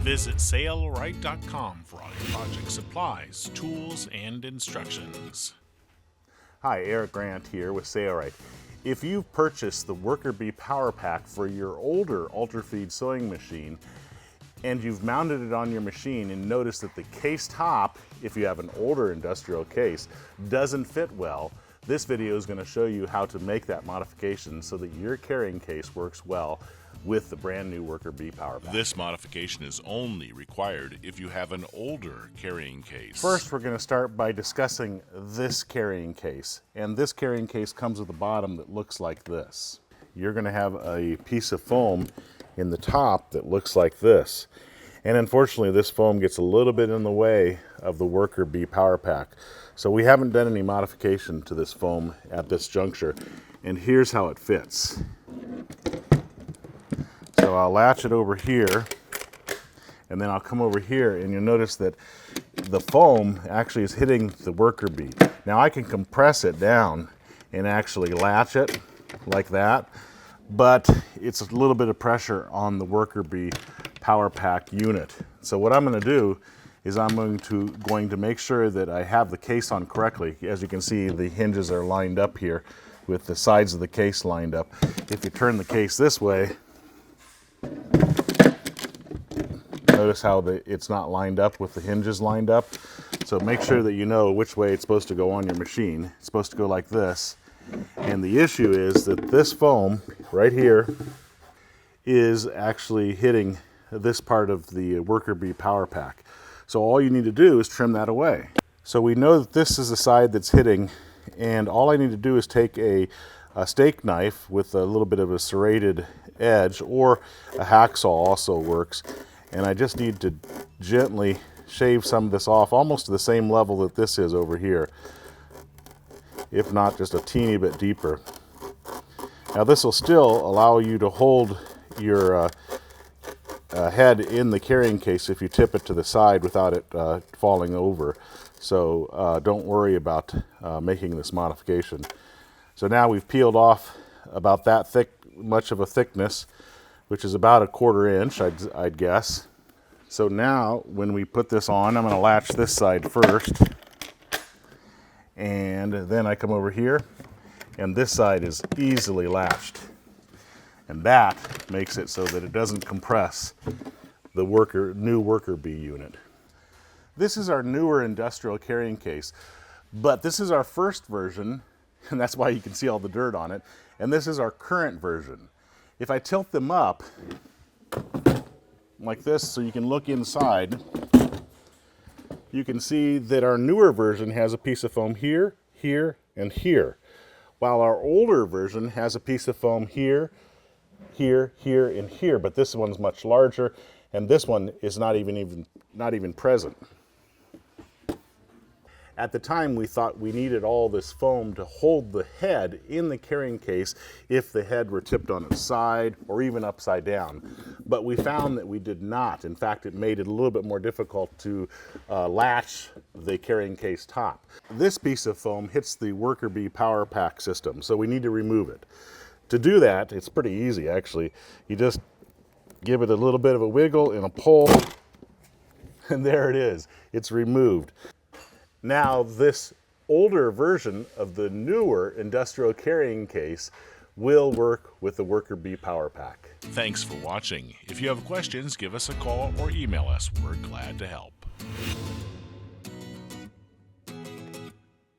Visit sailrite.com for all your project supplies, tools, and instructions. Hi, Eric Grant here with Sailrite. If you've purchased the WorkerB Power Pack for your older Ultrafeed sewing machine and you've mounted it on your machine and noticed that the case top, if you have an older industrial case, doesn't fit well, this video is going to show you how to make that modification so that your carrying case works well with the brand new WorkerB Power Pack. This modification is only required if you have an older carrying case. First, we're going to start by discussing this carrying case. And this carrying case comes with a bottom that looks like this. You're going to have a piece of foam in the top that looks like this. And unfortunately, this foam gets a little bit in the way of the WorkerB Power Pack. So we haven't done any modification to this foam at this juncture. And here's how it fits. So I'll latch it over here, and then I'll come over here, and you'll notice that the foam actually is hitting the WorkerB. Now I can compress it down and actually latch it like that, but it's a little bit of pressure on the WorkerB Power Pack unit. So what I'm going to do is I'm going to make sure that I have the case on correctly. As you can see, the hinges are lined up here with the sides of the case lined up. If you turn the case this way, notice how it's not lined up with the hinges lined up. So make sure that you know which way it's supposed to go on your machine. It's supposed to go like this. And the issue is that this foam right here is actually hitting this part of the WorkerB Power Pack. So all you need to do is trim that away. So we know that this is the side that's hitting, and all I need to do is take a steak knife with a little bit of a serrated edge, or a hacksaw also works, and I just need to gently shave some of this off almost to the same level that this is over here, if not just a teeny bit deeper. Now this will still allow you to hold your head in the carrying case if you tip it to the side without it falling over, so don't worry about making this modification. So now we've peeled off about that much of a thickness, which is about a 1/4 inch, I'd guess. So now when we put this on, I'm going to latch this side first, and then I come over here, and this side is easily latched, and that makes it so that it doesn't compress the new WorkerB unit. This is our newer industrial carrying case, but this is our first version, and that's why you can see all the dirt on it. And this is our current version. If I tilt them up like this so you can look inside, you can see that our newer version has a piece of foam here, here, and here, while our older version has a piece of foam here, here, here, and here. But this one's much larger, and this one is not even present. At the time, we thought we needed all this foam to hold the head in the carrying case if the head were tipped on its side or even upside down. But we found that we did not. In fact, it made it a little bit more difficult to latch the carrying case top. This piece of foam hits the WorkerB Power Pack system, so we need to remove it. To do that, it's pretty easy actually. You just give it a little bit of a wiggle and a pull, and there it is. It's removed. Now this older version of the newer industrial carrying case will work with the WorkerB Power Pack. Thanks for watching. If you have questions, give us a call or email us. We're glad to help.